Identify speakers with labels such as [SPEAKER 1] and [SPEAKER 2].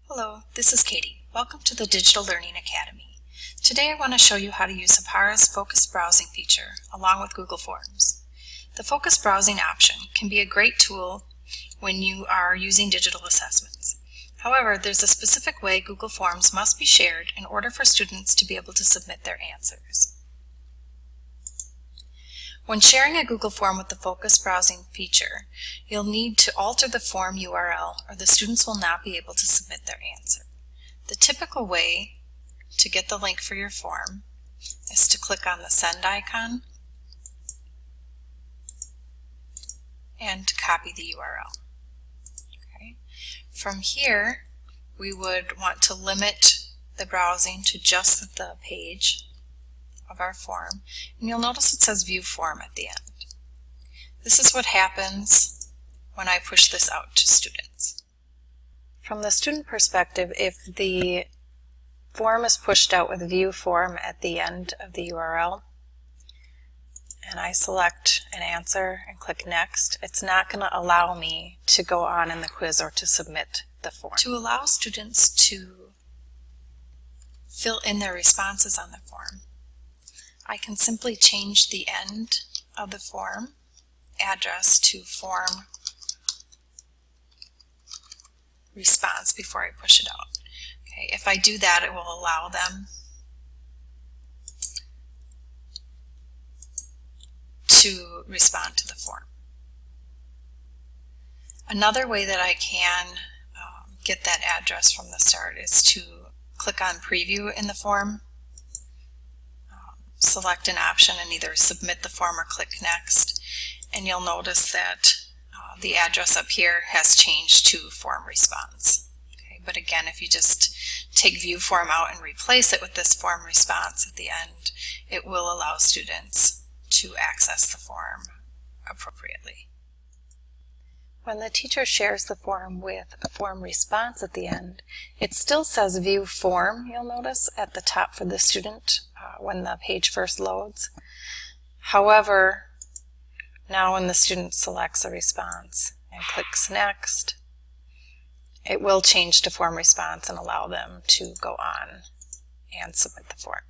[SPEAKER 1] Hello, this is Katie. Welcome to the Digital Learning Academy. Today I want to show you how to use Hapara's focused browsing feature along with Google Forms. The focused browsing option can be a great tool when you are using digital assessments. However, there's a specific way Google Forms must be shared in order for students to be able to submit their answers. When sharing a Google form with the focused browsing feature, you'll need to alter the form URL or the students will not be able to submit their answer. The typical way to get the link for your form is to click on the send icon and copy the URL. Okay. From here, we would want to limit the browsing to just the page of our form, and you'll notice it says View Form at the end. This is what happens when I push this out to students. From the student perspective, if the form is pushed out with View Form at the end of the URL, and I select an answer and click Next, it's not going to allow me to go on in the quiz or to submit the form. To allow students to fill in their responses on the form, I can simply change the end of the form address to form response before I push it out. Okay, if I do that, it will allow them to respond to the form. Another way that I can get that address from the start is to click on Preview in the form, select an option and either submit the form or click Next, and you'll notice that the address up here has changed to form response. Okay, but again, if you just take View Form out and replace it with this form response at the end, it will allow students to access the form appropriately. When the teacher shares the form with a form response at the end, it still says View Form, you'll notice, at the top for the student when the page first loads. However, now when the student selects a response and clicks Next, it will change to form response and allow them to go on and submit the form.